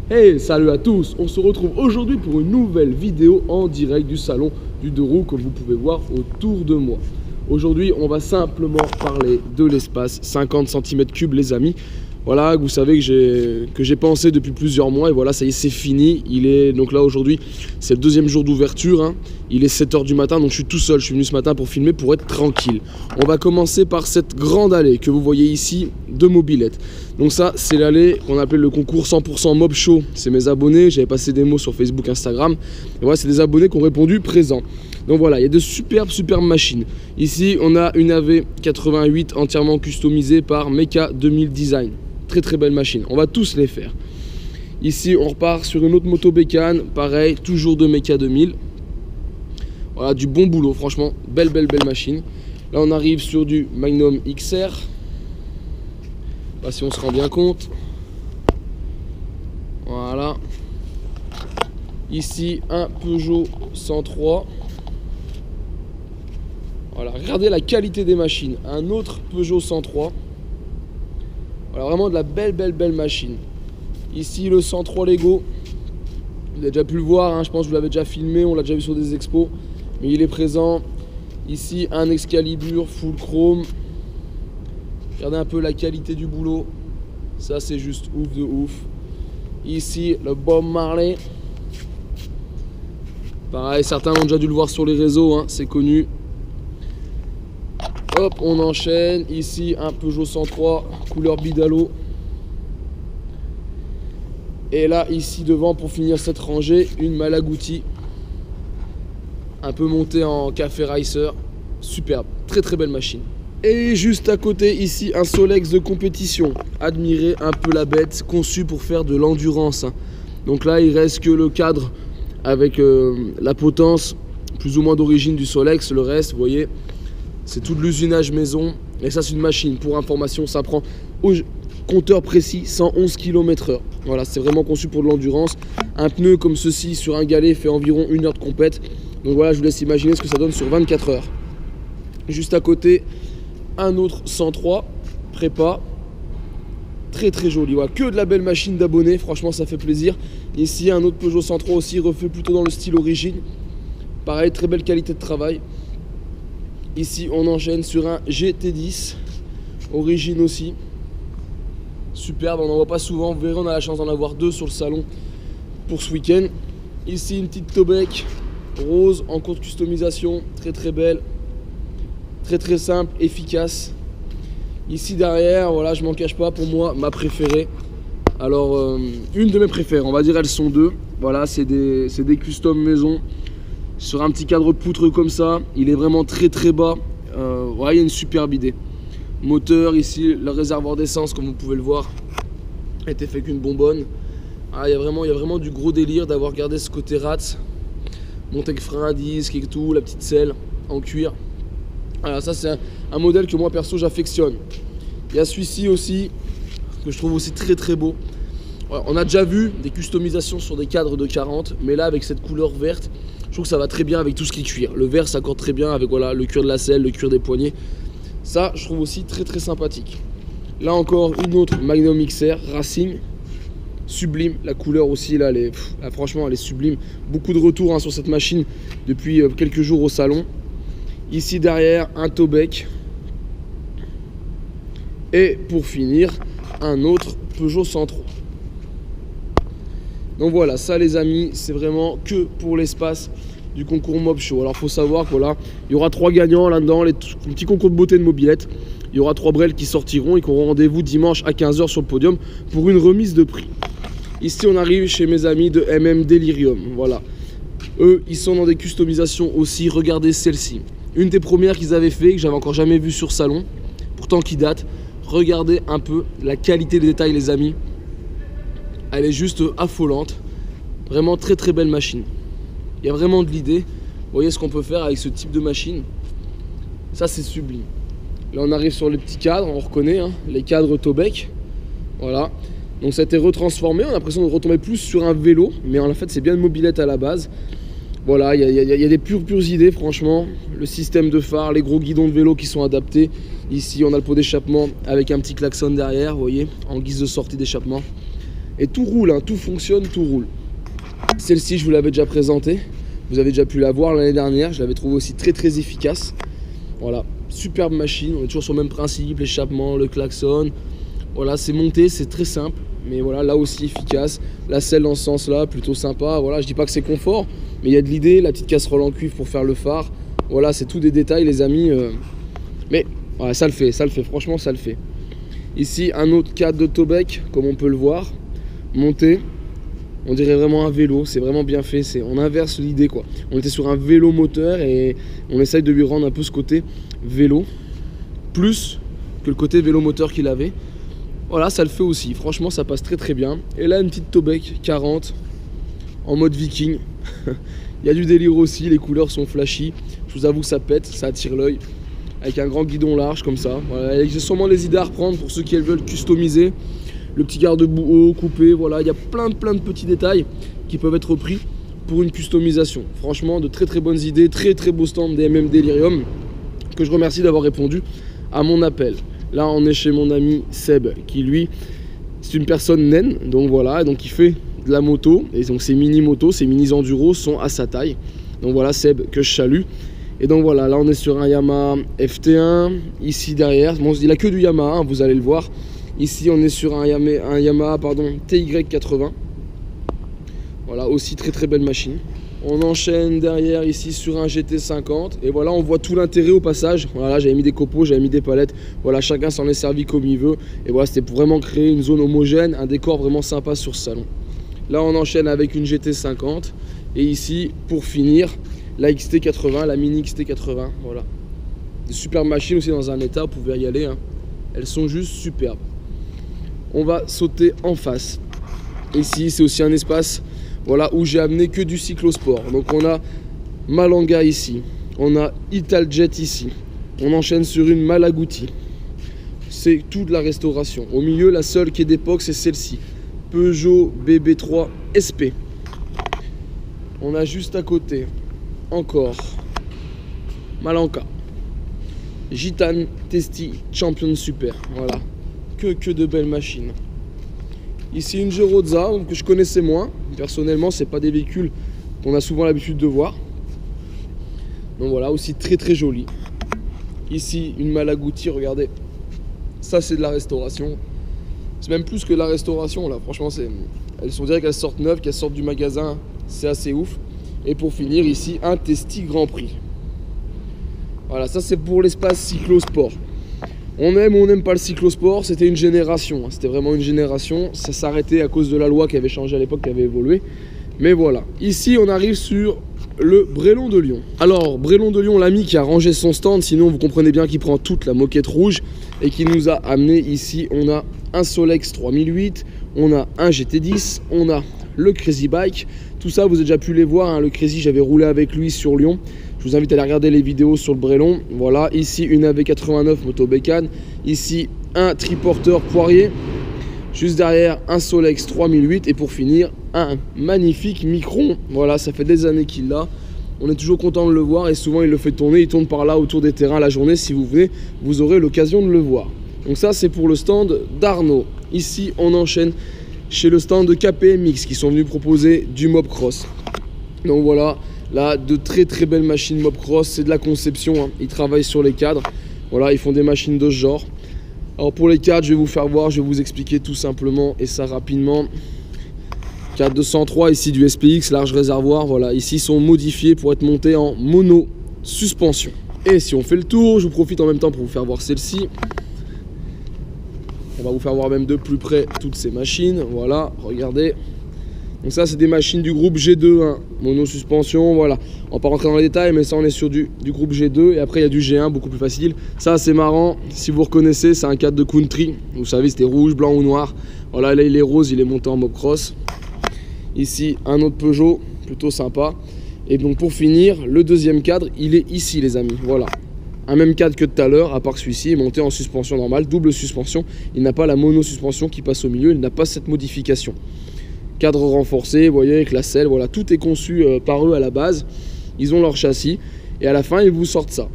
Hey, salut à tous, on se retrouve aujourd'hui pour une nouvelle vidéo en direct du salon du 2 roues comme vous pouvez voir autour de moi. Aujourd'hui, on va simplement parler de l'espace 50 cm3 les amis. Voilà, vous savez que j'ai pensé depuis plusieurs mois et voilà, ça y est, c'est fini. Il est donc là aujourd'hui, c'est le deuxième jour d'ouverture, hein. Il est 7 h du matin, donc je suis tout seul. Je suis venu ce matin pour filmer, pour être tranquille. On va commencer par cette grande allée que vous voyez ici de mobylettes. Donc ça, c'est l'allée qu'on appelle le concours 100% Mob Show. C'est mes abonnés, j'avais passé des mots sur Facebook, Instagram. Et voilà, c'est des abonnés qui ont répondu présent. Donc voilà, il y a de superbes machines. Ici, on a une AV88 entièrement customisée par Mecha 2000 Design. Très belle machine, on va tous les faire. Ici, on repart sur une autre moto bécane, pareil, toujours de Mecha 2000. Voilà, du bon boulot, franchement, belle machine. Là, on arrive sur du Magnum XR. Là, si on se rend bien compte. Voilà. Ici, un Peugeot 103. Voilà, regardez la qualité des machines. Un autre Peugeot 103. Voilà, vraiment de la belle machine. Ici, le 103 Lego. Vous avez déjà pu le voir, hein, je pense que vous l'avez déjà filmé, on l'a déjà vu sur des expos. Mais il est présent. Ici, un Excalibur full chrome. Regardez un peu la qualité du boulot. Ça, c'est juste ouf de ouf. Ici, le Bob Marley. Pareil, certains ont déjà dû le voir sur les réseaux, hein, c'est connu. Hop, on enchaîne. Ici, un Peugeot 103, couleur Bidalo. Et là, ici devant, pour finir cette rangée, une Malaguti. Un peu montée en café racer. Superbe, très belle machine. Et juste à côté, ici, un Solex de compétition. Admirez un peu la bête, conçue pour faire de l'endurance, hein. Donc là, il reste que le cadre avec la potence, plus ou moins d'origine du Solex. Le reste, vous voyez, c'est tout de l'usinage maison. Et ça, c'est une machine. Pour information, ça prend au compteur précis 111 km/h. Voilà, c'est vraiment conçu pour de l'endurance. Un pneu comme ceci sur un galet fait environ 1 heure de compète. Donc voilà, je vous laisse imaginer ce que ça donne sur 24 heures. Juste à côté, un autre 103 prépa. Très joli. Voilà, que de la belle machine d'abonnés. Franchement, ça fait plaisir. Ici, un autre Peugeot 103 aussi, refait plutôt dans le style origine. Pareil, très belle qualité de travail. Ici, on enchaîne sur un GT10, origine aussi. Superbe, on n'en voit pas souvent. Vous verrez, on a la chance d'en avoir deux sur le salon pour ce week-end. Ici, une petite Tobec rose en cours de customisation, très belle, très simple, efficace. Ici derrière, voilà, je m'en cache pas, pour moi, ma préférée. Alors, une de mes préférées, on va dire, elles sont deux. Voilà, c'est des custom maison. Sur un petit cadre poutre comme ça, il est vraiment très bas. Voilà, il y a une superbe idée. Moteur ici, le réservoir d'essence, comme vous pouvez le voir, a été fait qu'une bonbonne. Ah, il y a vraiment du gros délire d'avoir gardé ce côté rats. Montée avec frein à disque et tout, la petite selle en cuir. Alors ça, c'est un modèle que moi perso j'affectionne. Il y a celui-ci aussi que je trouve aussi très beau. Alors, on a déjà vu des customisations sur des cadres de 40, mais là avec cette couleur verte, je trouve que ça va très bien avec tout ce qui est cuir. Le vert s'accorde très bien avec voilà, le cuir de la selle, le cuir des poignets. Ça, je trouve aussi très sympathique. Là encore, une autre Magnum XR Racing. Sublime, la couleur aussi, là, franchement, elle est sublime. Beaucoup de retours, hein, sur cette machine depuis quelques jours au salon. Ici derrière, un Tobec. Et pour finir, un autre Peugeot 103. Donc voilà, ça les amis, c'est vraiment que pour l'espace du concours Mob Show. Alors faut savoir que voilà, il y aura 3 gagnants là-dedans, un petit concours de beauté de mobylettes. Il y aura 3 brels qui sortiront et qui auront rendez-vous dimanche à 15 h sur le podium pour une remise de prix. Ici on arrive chez mes amis de MM Delirium. Voilà, eux ils sont dans des customisations aussi. Regardez celle-ci, une des premières qu'ils avaient fait, que j'avais encore jamais vue sur salon, pourtant qui date. Regardez un peu la qualité des détails les amis. Elle est juste affolante. Vraiment très belle machine. Il y a vraiment de l'idée. Vous voyez ce qu'on peut faire avec ce type de machine. Ça c'est sublime. Là on arrive sur les petits cadres, on reconnaît, hein, les cadres Tobec. Voilà. Donc ça a été retransformé. On a l'impression de retomber plus sur un vélo. Mais en fait c'est bien une mobylette à la base. Voilà, il y a des pures idées franchement. Le système de phare, les gros guidons de vélo qui sont adaptés. Ici on a le pot d'échappement avec un petit klaxon derrière, vous voyez, en guise de sortie d'échappement. Et tout roule, hein, tout fonctionne, tout roule. Celle-ci, je vous l'avais déjà présentée. Vous avez déjà pu la voir l'année dernière. Je l'avais trouvée aussi très très efficace. Voilà, superbe machine. On est toujours sur le même principe, l'échappement, le klaxon. Voilà, c'est monté, c'est très simple. Mais voilà, là aussi efficace. La selle dans ce sens-là, plutôt sympa. Voilà, je dis pas que c'est confort, mais il y a de l'idée. La petite casserole en cuivre pour faire le phare. Voilà, c'est tout des détails, les amis. Mais ouais, ça le fait, franchement, ça le fait. Ici, un autre cadre de Tobec, comme on peut le voir, monté. On dirait vraiment un vélo, c'est vraiment bien fait. On inverse l'idée, quoi. On était sur un vélo moteur et on essaye de lui rendre un peu ce côté vélo, plus que le côté vélo moteur qu'il avait. Voilà, ça le fait aussi. Franchement, ça passe très très bien. Et là, une petite Tobec 40 en mode viking. Il y a du délire aussi, les couleurs sont flashy. Je vous avoue que ça pète, ça attire l'œil. Avec un grand guidon large comme ça. Voilà, j'ai sûrement les idées à reprendre pour ceux qui veulent customiser. Le petit garde-boue haut, coupé, voilà. Il y a plein de petits détails qui peuvent être repris pour une customisation. Franchement, de très très bonnes idées. Très très beau stand des MM Delirium. Que je remercie d'avoir répondu à mon appel. Là, on est chez mon ami Seb, qui lui, c'est une personne naine, donc voilà, donc il fait de la moto, et donc ces mini-motos, ces mini-enduros sont à sa taille. Donc voilà, Seb, que je salue. Et donc voilà, là on est sur un Yamaha FT1, ici derrière, bon, il a que du Yamaha, hein, vous allez le voir. Ici, on est sur un Yamaha TY80. Voilà, aussi très très belle machine. On enchaîne derrière ici sur un GT50 et voilà, on voit tout l'intérêt au passage. Voilà, j'avais mis des copeaux, j'avais mis des palettes. Voilà, chacun s'en est servi comme il veut. Et voilà, c'était pour vraiment créer une zone homogène, un décor vraiment sympa sur ce salon. Là, on enchaîne avec une GT50 et ici, pour finir, la XT80, la mini XT80. Voilà, des superbes machines aussi dans un état, vous pouvez y aller, hein. Elles sont juste superbes. On va sauter en face. Ici, c'est aussi un espace, voilà, où j'ai amené que du cyclosport. Donc on a Malanga ici, on a Italjet ici, on enchaîne sur une Malaguti. C'est tout de la restauration. Au milieu, la seule qui est d'époque, c'est celle-ci, Peugeot BB3 SP. On a juste à côté encore Malanka, Gitane Testi Champion Super. Voilà, que de belles machines. Ici une Geroza que je connaissais moins. Personnellement, c'est pas des véhicules qu'on a souvent l'habitude de voir. Donc voilà, aussi très très joli. Ici une Malaguti, regardez. Ça c'est de la restauration. C'est même plus que de la restauration là. Franchement, on dirait qu'elles sortent neuves, qu'elles sortent du magasin. C'est assez ouf. Et pour finir ici, un Testi Grand Prix. Voilà, ça c'est pour l'espace cyclosport. On aime ou on n'aime pas le cyclosport, c'était une génération, hein. C'était vraiment une génération, ça s'arrêtait à cause de la loi qui avait changé à l'époque, qui avait évolué. Mais voilà, ici on arrive sur le Brélon de Lyon. Alors, Brélon de Lyon, l'ami qui a rangé son stand, sinon vous comprenez bien qu'il prend toute la moquette rouge et qui nous a amené ici, on a un Solex 3008, on a un GT10, on a le Crazy Bike. Tout ça, vous avez déjà pu les voir, hein. Le Crazy, j'avais roulé avec lui sur Lyon. Je vous invite à aller regarder les vidéos sur le Brélon. Voilà, ici une AV89 moto bécane. Ici un triporteur Poirier. Juste derrière un Solex 3008. Et pour finir, un magnifique Micron. Voilà, ça fait des années qu'il l'a. On est toujours content de le voir et souvent il le fait tourner. Il tourne par là autour des terrains la journée. Si vous venez, vous aurez l'occasion de le voir. Donc ça, c'est pour le stand d'Arnaud. Ici, on enchaîne chez le stand de KPMX qui sont venus proposer du mopcross. Donc voilà. Là, de très très belles machines mopcross, c'est de la conception, hein. Ils travaillent sur les cadres. Voilà, ils font des machines de ce genre. Alors pour les cadres, je vais vous faire voir, je vais vous expliquer tout simplement et ça rapidement. Cadre 203, ici du SPX, large réservoir. Voilà, ici ils sont modifiés pour être montés en mono suspension. Et si on fait le tour, je vous profite en même temps pour vous faire voir celle-ci. On va vous faire voir même de plus près toutes ces machines. Voilà, regardez. Donc ça, c'est des machines du groupe G2, hein. Mono suspension, voilà. On va pas rentrer dans les détails, mais ça, on est sur du groupe G2. Et après, il y a du G1, beaucoup plus facile. Ça, c'est marrant. Si vous reconnaissez, c'est un cadre de country. Vous savez, c'était rouge, blanc ou noir. Voilà, là, il est rose, il est monté en mopcross. Ici, un autre Peugeot, plutôt sympa. Et donc, pour finir, le deuxième cadre, il est ici, les amis. Voilà. Un même cadre que tout à l'heure, à part celui-ci, est monté en suspension normale, double suspension. Il n'a pas la mono suspension qui passe au milieu, il n'a pas cette modification. Cadre renforcé, vous voyez, avec la selle, voilà, tout est conçu par eux à la base. Ils ont leur châssis et à la fin, ils vous sortent ça.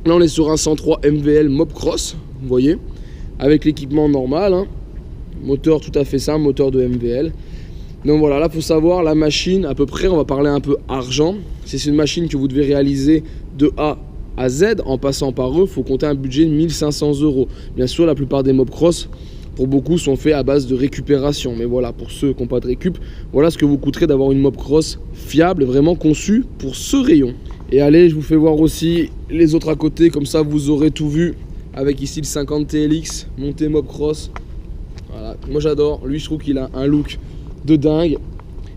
Là, on est sur un 103 MVL Mopcross, vous voyez, avec l'équipement normal, hein. Moteur tout à fait simple, moteur de MVL. Donc voilà, là, il faut savoir, la machine, à peu près, on va parler un peu argent. C'est une machine que vous devez réaliser de A à Z en passant par eux. Il faut compter un budget de 1 500 €. Bien sûr, la plupart des mobcross, pour beaucoup, sont faits à base de récupération. Mais voilà, pour ceux qui n'ont pas de récup, voilà ce que vous coûterait d'avoir une mobcross fiable, vraiment conçue pour ce rayon. Et allez, je vous fais voir aussi les autres à côté, comme ça vous aurez tout vu. Avec ici le 50 TLX, monté mobcross. Voilà, moi j'adore. Lui, je trouve qu'il a un look de dingue.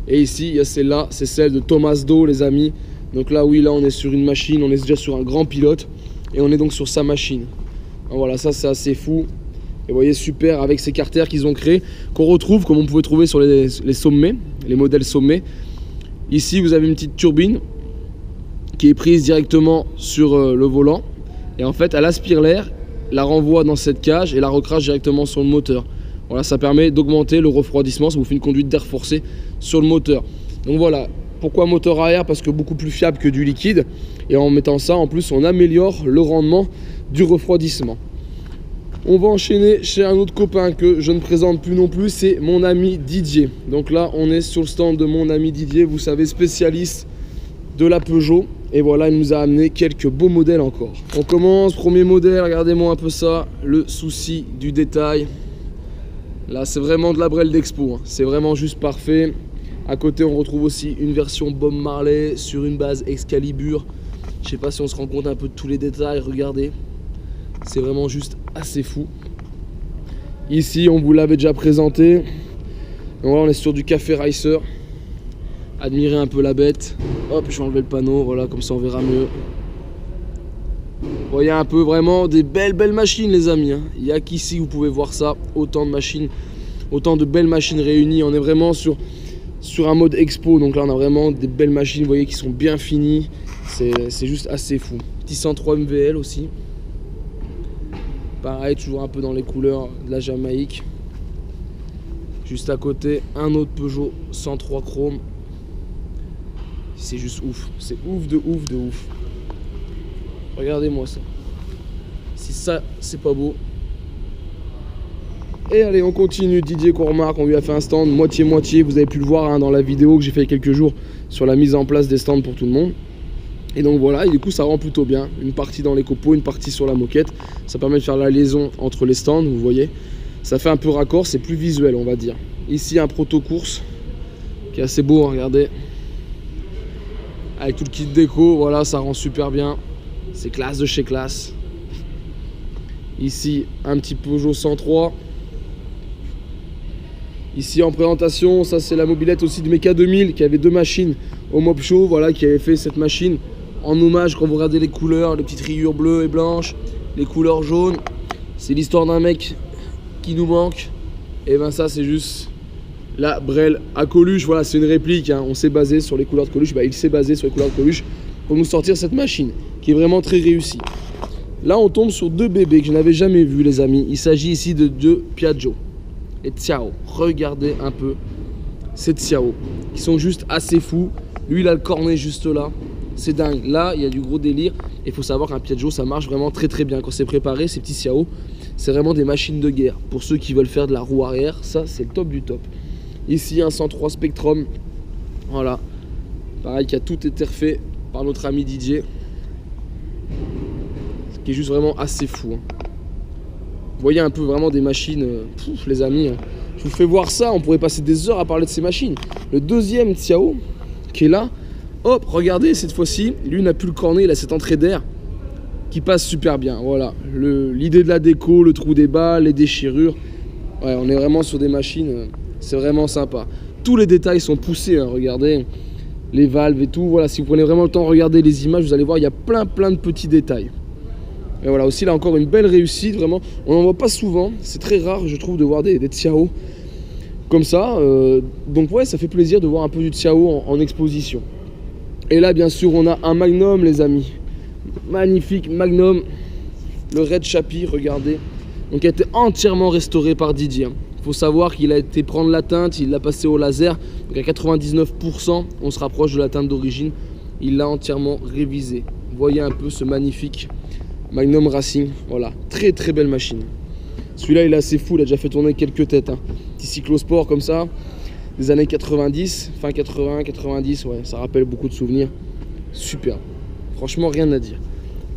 Et ici, il y a celle-là, c'est celle de Thomas Do, les amis. Donc là, oui, là, on est sur une machine, on est déjà sur un grand pilote. Et on est donc sur sa machine. Donc voilà, ça, c'est assez fou. Et vous voyez, super, avec ces carters qu'ils ont créés, qu'on retrouve, comme on pouvait trouver sur les sommets, les modèles sommets. Ici, vous avez une petite turbine qui est prise directement sur le volant. Et en fait, elle aspire l'air, la renvoie dans cette cage et la recrache directement sur le moteur. Voilà, ça permet d'augmenter le refroidissement, ça vous fait une conduite d'air forcé sur le moteur. Donc voilà, pourquoi moteur à air? Parce que beaucoup plus fiable que du liquide. Et en mettant ça, en plus, on améliore le rendement du refroidissement. On va enchaîner chez un autre copain que je ne présente plus non plus, c'est mon ami Didier. Donc là, on est sur le stand de mon ami Didier, vous savez, spécialiste de la Peugeot. Et voilà, il nous a amené quelques beaux modèles encore. On commence, premier modèle, regardez-moi un peu ça, le souci du détail. Là, c'est vraiment de la Brel d'Expo, hein. C'est vraiment juste parfait. À côté, on retrouve aussi une version Bob Marley sur une base Excalibur. Je sais pas si on se rend compte un peu de tous les détails, regardez. C'est vraiment juste assez fou. Ici, on vous l'avait déjà présenté. Donc voilà, on est sur du Café Racer. Admirez un peu la bête. Hop, je vais enlever le panneau, voilà, comme ça on verra mieux. Vous voyez un peu vraiment des belles machines, les amis, hein. Il n'y a qu'ici vous pouvez voir ça, autant de machines, autant de belles machines réunies. On est vraiment sur un mode expo, donc là on a vraiment des belles machines, vous voyez, qui sont bien finies. C'est juste assez fou. Petit 103 MVL aussi. Pareil, toujours un peu dans les couleurs de la Jamaïque. Juste à côté, un autre Peugeot 103 chrome. C'est juste ouf, c'est ouf de ouf de ouf. Regardez-moi ça. Si ça, c'est pas beau. Et allez, on continue. Didier qu'on remarque, on lui a fait un stand moitié-moitié. Vous avez pu le voir, hein, dans la vidéo que j'ai fait il y a quelques jours sur la mise en place des stands pour tout le monde. Et donc voilà, et du coup ça rend plutôt bien. Une partie dans les copeaux, une partie sur la moquette. Ça permet de faire la liaison entre les stands, vous voyez. Ça fait un peu raccord, c'est plus visuel, on va dire. Ici, un proto-course qui est assez beau, hein, regardez. Avec tout le kit déco, voilà, ça rend super bien. C'est classe de chez classe. Ici, un petit Peugeot 103. Ici, en présentation, ça c'est la mobilette aussi de Meka 2000 qui avait deux machines au Mob Show, voilà, qui avait fait cette machine en hommage. Quand vous regardez les couleurs, les petites rayures bleues et blanches, les couleurs jaunes, c'est l'histoire d'un mec qui nous manque. Et ben ça, c'est juste la Brel à Coluche. Voilà, c'est une réplique, hein. On s'est basé sur les couleurs de Coluche. Il s'est basé sur les couleurs de Coluche pour nous sortir cette machine qui est vraiment très réussie. Là, on tombe sur deux bébés que je n'avais jamais vus, les amis. Il s'agit ici de deux Piaggio et Xiao. Regardez un peu ces Xiao qui sont juste assez fous. Lui, il a le cornet juste là. C'est dingue. Là, il y a du gros délire. Il faut savoir qu'un Piaggio, ça marche vraiment très bien. Quand c'est préparé, ces petits Xiao, c'est vraiment des machines de guerre. Pour ceux qui veulent faire de la roue arrière, ça, c'est le top du top. Ici, un 103 Spectrum. Voilà. Pareil, qui a tout été refait par notre ami Didier. Ce qui est juste vraiment assez fou, hein. Vous voyez un peu vraiment des machines, les amis, hein. Je vous fais voir ça, on pourrait passer des heures à parler de ces machines. Le deuxième Xiao qui est là, hop, regardez, cette fois-ci, lui n'a plus le cornet, il a cette entrée d'air qui passe super bien. Voilà, l'idée de la déco, le trou des balles, les déchirures. Ouais, on est vraiment sur des machines, c'est vraiment sympa. Tous les détails sont poussés, hein, regardez, les valves et tout. Voilà, si vous prenez vraiment le temps de regarder les images, vous allez voir, il y a plein de petits détails. Et voilà, aussi là encore une belle réussite, vraiment. On n'en voit pas souvent, c'est très rare je trouve de voir des Xiao comme ça. Donc ouais, ça fait plaisir de voir un peu du Xiao en exposition. Et là bien sûr on a un Magnum, les amis. Magnifique Magnum, le Red Chappie, regardez. Donc il a été entièrement restauré par Didier. Il faut savoir qu'il a été prendre la teinte, il l'a passé au laser. Donc à 99%, on se rapproche de la teinte d'origine. Il l'a entièrement révisé. Vous voyez un peu ce magnifique Magnum Racing, voilà, très belle machine. Celui-là, il est assez fou, il a déjà fait tourner quelques têtes. Hein. Petit cyclosport comme ça, des années 90, fin 80, 90, ouais, ça rappelle beaucoup de souvenirs. Super. Franchement, rien à dire.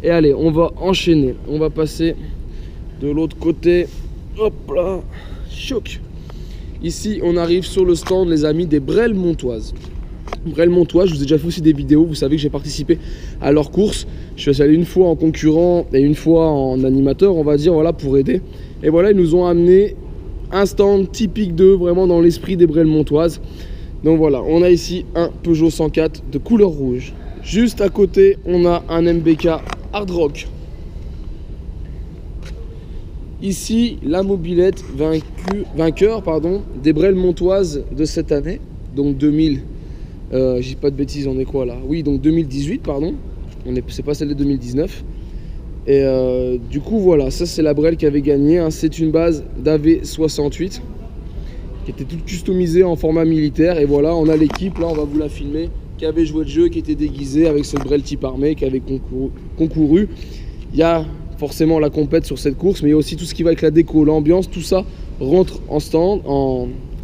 Et allez, on va enchaîner. On va passer de l'autre côté. Hop là, choc. Ici, on arrive sur le stand, les amis, des Brel Montoises. Brel Montoise, je vous ai déjà fait aussi des vidéos. Vous savez que j'ai participé à leur course. Je suis allé une fois en concurrent et une fois en animateur, on va dire, voilà, pour aider. Et voilà, ils nous ont amené un stand typique d'eux, vraiment dans l'esprit des Brel Montoises. Donc voilà, on a ici un Peugeot 104 de couleur rouge. Juste à côté, on a un MBK Hard Rock. Ici, la mobilette vainqueur des Brel Montoises de cette année, donc 2000. J'ai pas de bêtises, on est quoi là? Oui, donc 2018, pardon. C'est pas celle de 2019. Et du coup, voilà, ça c'est la Brel qui avait gagné. Hein. C'est une base d'AV68 qui était toute customisée en format militaire. Et voilà, on a l'équipe, là, on va vous la filmer, qui avait joué le jeu, qui était déguisée avec cette Brel type armée, qui avait concouru. Il y a forcément la compète sur cette course, mais il y a aussi tout ce qui va avec la déco, l'ambiance, tout ça rentre en stand,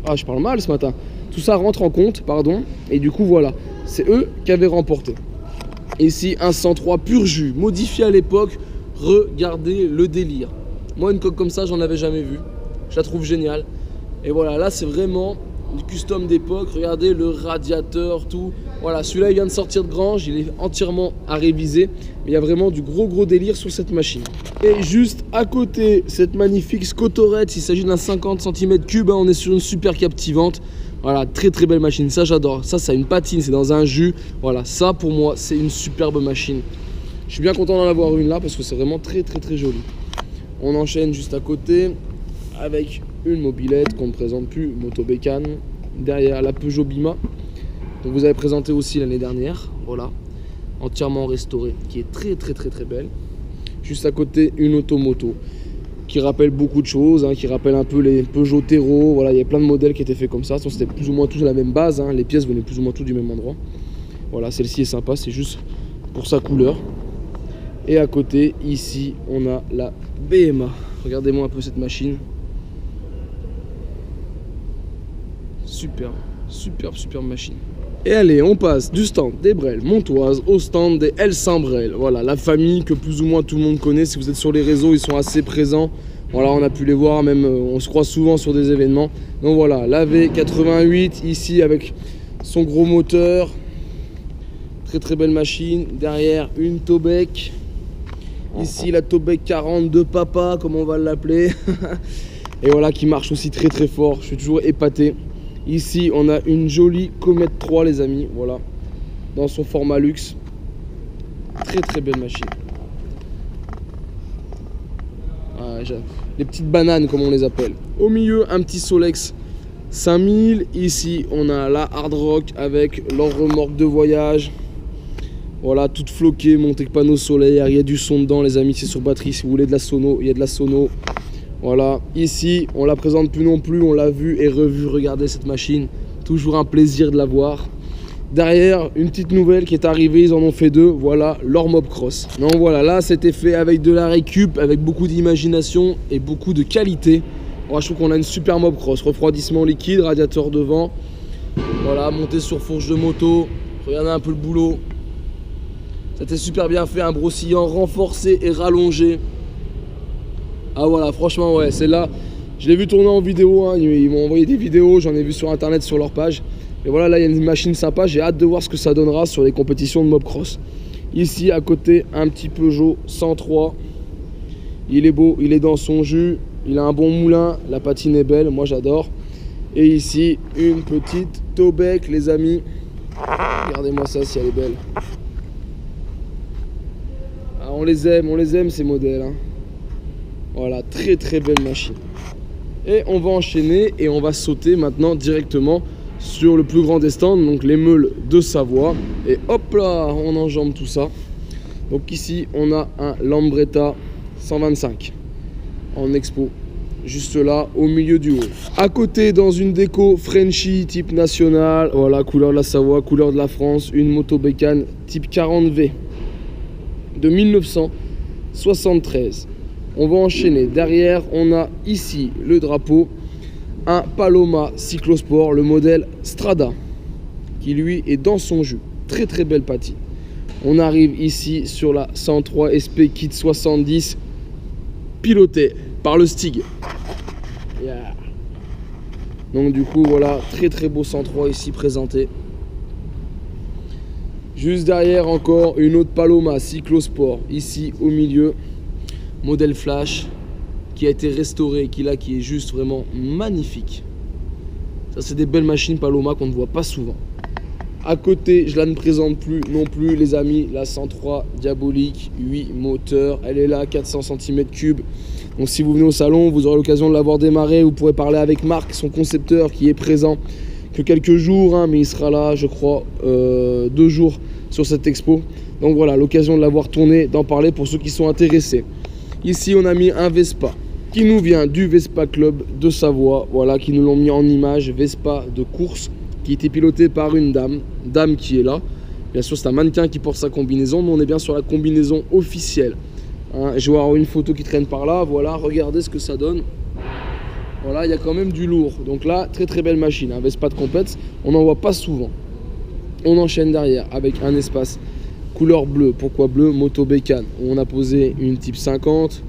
Ah, je parle mal ce matin. Tout ça rentre en compte, pardon. Et du coup, voilà, c'est eux qui avaient remporté. Ici, un 103 pur jus, modifié à l'époque. Regardez le délire. Moi, une coque comme ça, j'en avais jamais vu. Je la trouve géniale. Et voilà, là, c'est vraiment du custom d'époque. Regardez le radiateur, tout. Voilà, celui-là, il vient de sortir de Grange. Il est entièrement à réviser. Mais il y a vraiment du gros délire sur cette machine. Et juste à côté, cette magnifique Scotorette. Il s'agit d'un 50 cm3. Hein, on est sur une super captivante. Voilà, très belle machine, ça j'adore. Ça a une patine, c'est dans un jus. Voilà, ça pour moi, c'est une superbe machine. Je suis bien content d'en avoir une là parce que c'est vraiment très joli. On enchaîne juste à côté avec une mobilette qu'on ne présente plus, Moto Bécane. Derrière la Peugeot Bima, dont vous avez présenté aussi l'année dernière. Voilà, entièrement restaurée, qui est très belle. Juste à côté, une Automoto qui rappelle beaucoup de choses, hein, qui rappelle un peu les Peugeot Terreau. Voilà, il y a plein de modèles qui étaient faits comme ça. C'était plus ou moins tous la même base, hein. Les pièces venaient plus ou moins tous du même endroit. Voilà, celle-ci est sympa, c'est juste pour sa couleur. Et à côté, ici, on a la BMA. Regardez-moi un peu cette machine. Superbe machine. Et allez, on passe du stand des Brel Montoises au stand des L100 Brel. Voilà, la famille que plus ou moins tout le monde connaît. Si vous êtes sur les réseaux, ils sont assez présents. Voilà, on a pu les voir, même on se croise souvent sur des événements. Donc voilà, la V88 ici avec son gros moteur. Très belle machine. Derrière, une Tobec. Ici, la Tobec 40 de papa, comme on va l'appeler. Et voilà, qui marche aussi très fort. Je suis toujours épaté. Ici, on a une jolie Comet 3, les amis. Voilà, dans son format luxe. Très belle machine. Ah, les petites bananes, comme on les appelle. Au milieu, un petit Solex 5000. Ici, on a la Hard Rock avec leur remorque de voyage. Voilà, toute floquée, montée avec panneau solaire. Il y a du son dedans, les amis. C'est sur batterie. Si vous voulez de la sono, il y a de la sono. Voilà, ici, on la présente plus non plus, on l'a vu et revu. Regardez cette machine, toujours un plaisir de la voir. Derrière, une petite nouvelle qui est arrivée, ils en ont fait deux, voilà, leur Mobcross. Donc voilà, là, c'était fait avec de la récup, avec beaucoup d'imagination et beaucoup de qualité. Moi, je trouve qu'on a une super Mobcross, refroidissement liquide, radiateur devant. Voilà, montée sur fourche de moto, regardez un peu le boulot. C'était super bien fait, un brossillon renforcé et rallongé. Ah voilà, franchement, ouais, celle-là, je l'ai vu tourner en vidéo, hein. Ils m'ont envoyé des vidéos, j'en ai vu sur internet, sur leur page. Et voilà, là, il y a une machine sympa, j'ai hâte de voir ce que ça donnera sur les compétitions de Mobcross. Ici, à côté, un petit Peugeot 103. Il est beau, il est dans son jus, il a un bon moulin, la patine est belle, moi j'adore. Et ici, une petite Tobec, les amis. Regardez-moi ça, si elle est belle. Ah, on les aime ces modèles, hein. Voilà, très belle machine. Et on va enchaîner et on va sauter maintenant directement sur le plus grand des stands, donc les meules de Savoie. Et hop là, on enjambe tout ça. Donc ici, on a un Lambretta 125 en expo, juste là, au milieu du haut. À côté, dans une déco Frenchy type national, voilà, couleur de la Savoie, couleur de la France, une moto bécane type 40V de 1973. On va enchaîner. Derrière, on a ici le drapeau. Un Paloma Cyclosport, le modèle Strada, qui lui est dans son jus. Très très belle patine. On arrive ici sur la 103 SP Kit 70, pilotée par le Stig. Yeah. Donc du coup voilà, très très beau 103 ici présenté. Juste derrière encore une autre Paloma Cyclosport, ici au milieu, modèle Flash, qui a été restauré, qui est juste vraiment magnifique. Ça c'est des belles machines Paloma qu'on ne voit pas souvent. À côté, je la ne présente plus non plus les amis, la 103 Diabolique, 8 moteurs, elle est là, 400 cm3. Donc si vous venez au salon, vous aurez l'occasion de l'avoir démarré, vous pourrez parler avec Marc, son concepteur qui est présent que quelques jours, hein, mais il sera là je crois 2 jours sur cette expo. Donc voilà, l'occasion de l'avoir tourné, d'en parler pour ceux qui sont intéressés. Ici on a mis un Vespa qui nous vient du Vespa Club de Savoie, voilà, qui nous l'ont mis en image, Vespa de course, qui était piloté par une dame qui est là. Bien sûr c'est un mannequin qui porte sa combinaison, mais on est bien sur la combinaison officielle. Hein, je vais avoir une photo qui traîne par là, voilà, regardez ce que ça donne. Voilà, il y a quand même du lourd. Donc là, très très belle machine, un Vespa de compète, on n'en voit pas souvent. On enchaîne derrière avec un espace couleur bleue. Pourquoi bleu? Moto Bécane. On a posé une Type 50,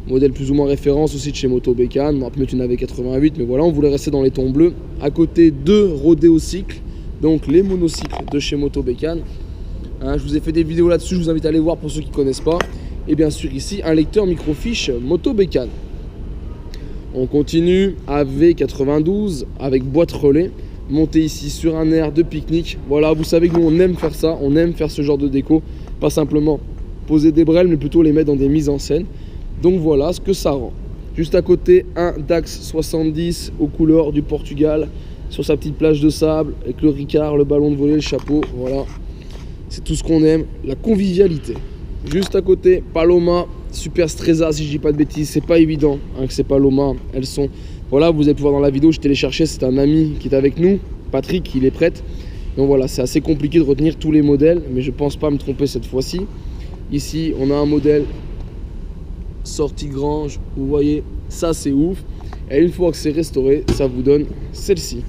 modèle plus ou moins référence aussi de chez Moto Bécane. On aurait pu mettre une AV88, mais voilà, on voulait rester dans les tons bleus. À côté, 2 rodéocycles, donc les monocycles de chez Moto Bécane. Hein, je vous ai fait des vidéos là-dessus, je vous invite à aller voir pour ceux qui ne connaissent pas. Et bien sûr ici, un lecteur microfiche Moto Bécane. On continue, AV92 avec boîte relais, monté ici sur un air de pique-nique. Voilà, vous savez que nous on aime faire ça, on aime faire ce genre de déco, pas simplement poser des brels, mais plutôt les mettre dans des mises en scène. Donc voilà ce que ça rend. Juste à côté, un Dax 70 aux couleurs du Portugal, sur sa petite plage de sable, avec le Ricard, le ballon de volley, le chapeau, voilà. C'est tout ce qu'on aime, la convivialité. Juste à côté, Paloma Super Stresa, si je dis pas de bêtises, c'est pas évident hein, que ces Paloma, elles sont... Voilà, vous allez pouvoir dans la vidéo, je t'ai les chercher, c'est un ami qui est avec nous, Patrick, il est prête. Donc voilà, c'est assez compliqué de retenir tous les modèles, mais je pense pas me tromper cette fois-ci. Ici, on a un modèle sortie Grange, vous voyez, ça c'est ouf. Et une fois que c'est restauré, ça vous donne celle-ci.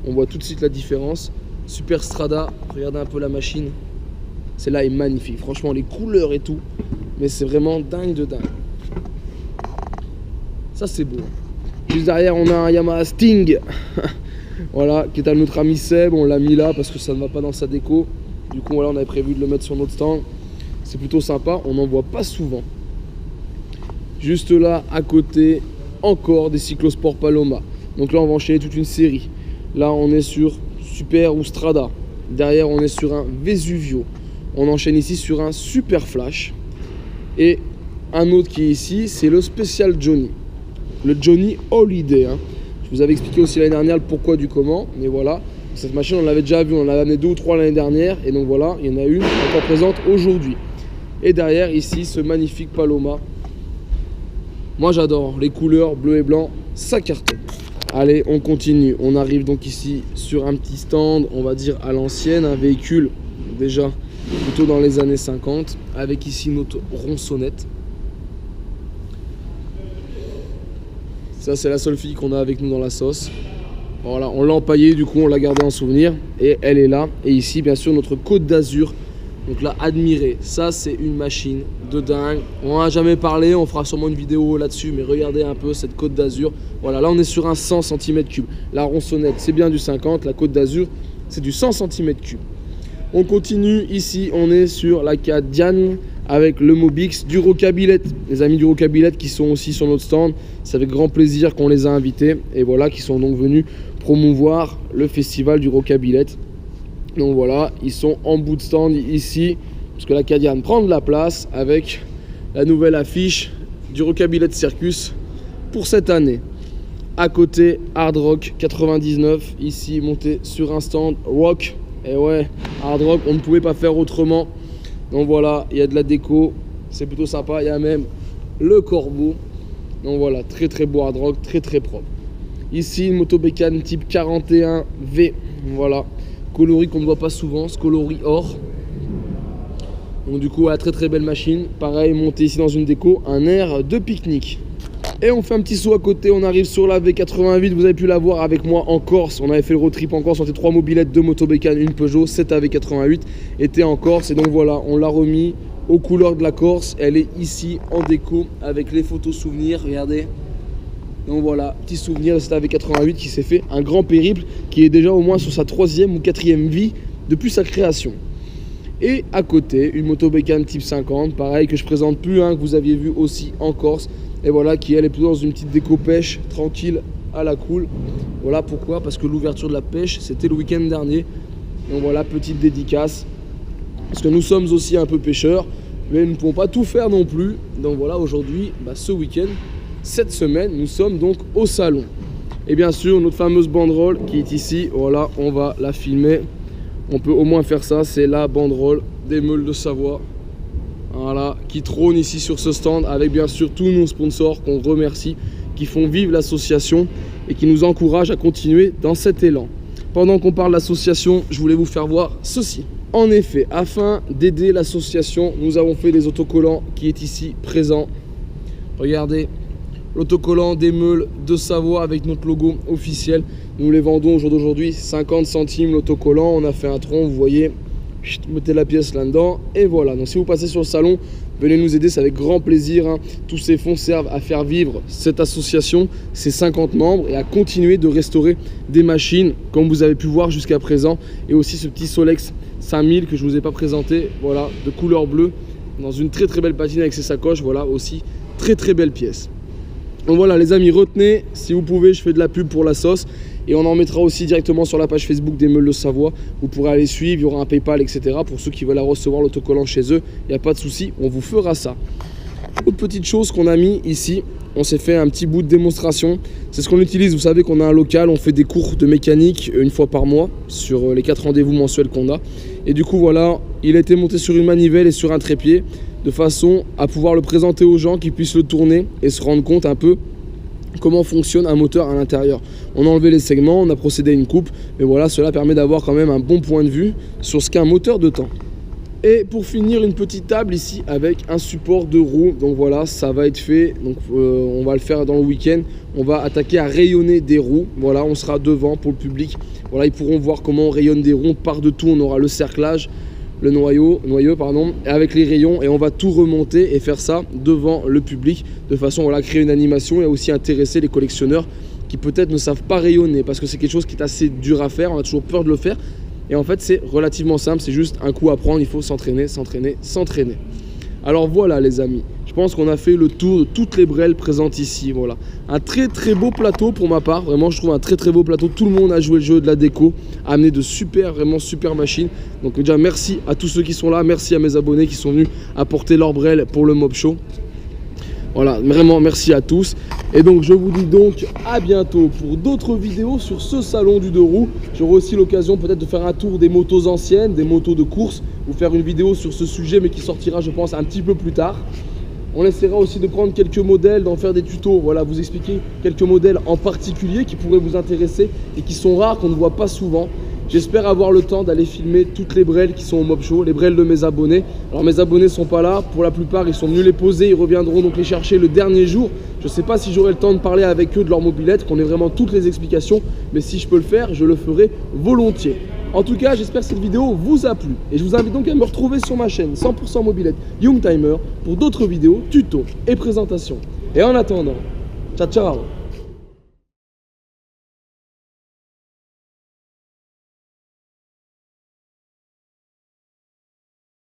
On voit tout de suite la différence. Super Strada, regardez un peu la machine. Celle-là est magnifique, franchement les couleurs et tout, mais c'est vraiment dingue de dingue. Ça c'est beau. Juste derrière on a un Yamaha Sting, voilà, qui est à notre ami Seb, on l'a mis là parce que ça ne va pas dans sa déco. Du coup voilà, on avait prévu de le mettre sur notre stand. C'est plutôt sympa, on n'en voit pas souvent. Juste là à côté, encore des cyclosports Paloma. Donc là on va enchaîner toute une série. Là on est sur Super ou Strada. Derrière on est sur un Vesuvio. On enchaîne ici sur un Super Flash. Et un autre qui est ici, c'est le Special Johnny. Le Johnny Holiday. Hein. Je vous avais expliqué aussi l'année dernière le pourquoi du comment. Mais voilà, cette machine on l'avait déjà vue, on en avait amené 2 ou 3 l'année dernière. Et donc voilà, il y en a une encore présente aujourd'hui. Et derrière ici, ce magnifique Paloma. Moi j'adore les couleurs bleu et blanc, ça cartonne. Allez, on continue. On arrive donc ici sur un petit stand, on va dire à l'ancienne, un véhicule déjà plutôt dans les années 50, avec ici notre ronçonnette. Ça c'est la seule fille qu'on a avec nous dans la sauce. Voilà, on l'a empaillée, du coup on l'a gardée en souvenir et elle est là. Et ici bien sûr notre Côte d'Azur. Donc là, admirez, ça c'est une machine de dingue. On n'en a jamais parlé, on fera sûrement une vidéo là-dessus, mais regardez un peu cette Côte d'Azur. Voilà, là on est sur un 100 cm3. La ronçonnette c'est bien du 50, la Côte d'Azur c'est du 100 cm3. On continue, ici on est sur la Cadian avec le Mobix du Rocabillette. Les amis du Rocabillette qui sont aussi sur notre stand, c'est avec grand plaisir qu'on les a invités. Et voilà, qui sont donc venus promouvoir le festival du Rocabillette. Donc voilà, ils sont en bout de stand ici, parce que la Cadian prend de la place avec la nouvelle affiche du Rocabillette Circus pour cette année. À côté, Hard Rock 99, ici monté sur un stand rock. Et ouais, Hard Rock, on ne pouvait pas faire autrement. Donc voilà, il y a de la déco, c'est plutôt sympa. Il y a même le corbeau. Donc voilà, très très beau Hard Rock, très très propre. Ici, une moto bécane type 41V. Voilà, coloris qu'on ne voit pas souvent, ce coloris or. Donc du coup, très très belle machine. Pareil, monté ici dans une déco, un air de pique-nique. Et on fait un petit saut à côté, on arrive sur la V88, vous avez pu la voir avec moi en Corse. On avait fait le road trip en Corse, on était 3 mobilettes, 2 motobécanes, une Peugeot, cette AV88 était en Corse. Et donc voilà, on l'a remis aux couleurs de la Corse. Elle est ici en déco avec les photos souvenirs, regardez. Donc voilà, petit souvenir de cette AV88 qui s'est fait un grand périple, qui est déjà au moins sur sa 3e ou 4e vie depuis sa création. Et à côté, une motobécane type 50, pareil, que je présente plus, que vous aviez vu aussi en Corse. Et voilà, qui elle est plutôt dans une petite déco pêche, tranquille, à la cool. Voilà pourquoi, parce que l'ouverture de la pêche, c'était le week-end dernier. Donc voilà, petite dédicace. Parce que nous sommes aussi un peu pêcheurs, mais nous ne pouvons pas tout faire non plus. Donc voilà, aujourd'hui, ce week-end, cette semaine, nous sommes donc au salon. Et bien sûr, notre fameuse banderole qui est ici, voilà, on va la filmer. On peut au moins faire ça, c'est la banderole des Meules de Savoie. Voilà, qui trône ici sur ce stand avec bien sûr tous nos sponsors qu'on remercie, qui font vivre l'association et qui nous encouragent à continuer dans cet élan. Pendant qu'on parle d'association, je voulais vous faire voir ceci. En effet, afin d'aider l'association, nous avons fait des autocollants qui est ici présent. Regardez, l'autocollant des Meules de Savoie avec notre logo officiel. Nous les vendons au jour d'aujourd'hui 50 centimes l'autocollant. On a fait un tronc, vous voyez. Mettez la pièce là-dedans et voilà. Donc si vous passez sur le salon, venez nous aider, c'est avec grand plaisir. Tous ces fonds servent à faire vivre cette association, ses 50 membres, et à continuer de restaurer des machines comme vous avez pu voir jusqu'à présent. Et aussi ce petit Solex 5000 que je ne vous ai pas présenté, voilà, de couleur bleue, dans une très très belle patine avec ses sacoches. Voilà aussi, très très belle pièce. Donc voilà les amis, retenez, si vous pouvez, je fais de la pub pour la sauce. Et on en mettra aussi directement sur la page Facebook des Meules de Savoie. Vous pourrez aller suivre, il y aura un PayPal, etc. Pour ceux qui veulent recevoir l'autocollant chez eux, il n'y a pas de souci, on vous fera ça. Autre petite chose qu'on a mis ici, on s'est fait un petit bout de démonstration. C'est ce qu'on utilise, vous savez qu'on a un local, on fait des cours de mécanique une fois par mois sur les 4 rendez-vous mensuels qu'on a. Et du coup voilà, il a été monté sur une manivelle et sur un trépied, de façon à pouvoir le présenter aux gens qui puissent le tourner et se rendre compte un peu comment fonctionne un moteur à l'intérieur. On a enlevé les segments, on a procédé à une coupe, mais voilà, cela permet d'avoir quand même un bon point de vue sur ce qu'est un moteur de temps. Et pour finir, une petite table ici avec un support de roue. Donc voilà, ça va être fait. Donc on va le faire dans le week-end. On va attaquer à rayonner des roues. Voilà, on sera devant pour le public. Voilà, ils pourront voir comment on rayonne des roues. Par-dessus, on aura le cerclage, le noyau avec les rayons, et on va tout remonter et faire ça devant le public de façon à créer une animation et aussi intéresser les collectionneurs qui peut-être ne savent pas rayonner, parce que c'est quelque chose qui est assez dur à faire, on a toujours peur de le faire, et en fait c'est relativement simple, c'est juste un coup à prendre, il faut s'entraîner, s'entraîner, s'entraîner. Alors voilà les amis, je pense qu'on a fait le tour de toutes les brelles présentes ici. Voilà, un très très beau plateau pour ma part, vraiment je trouve un très très beau plateau. Tout le monde a joué le jeu de la déco, a amené de super, vraiment super machines. Donc déjà merci à tous ceux qui sont là, merci à mes abonnés qui sont venus apporter leur brel pour le Mob Show. Voilà, vraiment merci à tous. Et donc je vous dis donc à bientôt pour d'autres vidéos sur ce salon du 2 roues. J'aurai aussi l'occasion peut-être de faire un tour des motos anciennes, des motos de course, vous faire une vidéo sur ce sujet, mais qui sortira je pense un petit peu plus tard. On essaiera aussi de prendre quelques modèles, d'en faire des tutos, voilà, vous expliquer quelques modèles en particulier qui pourraient vous intéresser et qui sont rares, qu'on ne voit pas souvent. J'espère avoir le temps d'aller filmer toutes les brelles qui sont au Mob Show, les brelles de mes abonnés. Alors mes abonnés ne sont pas là, pour la plupart ils sont venus les poser, ils reviendront donc les chercher le dernier jour. Je ne sais pas si j'aurai le temps de parler avec eux de leur mobilette, qu'on ait vraiment toutes les explications, mais si je peux le faire, je le ferai volontiers. En tout cas, j'espère que cette vidéo vous a plu et je vous invite donc à me retrouver sur ma chaîne 100% mobilette Youngtimer pour d'autres vidéos, tutos et présentations. Et en attendant, ciao ciao!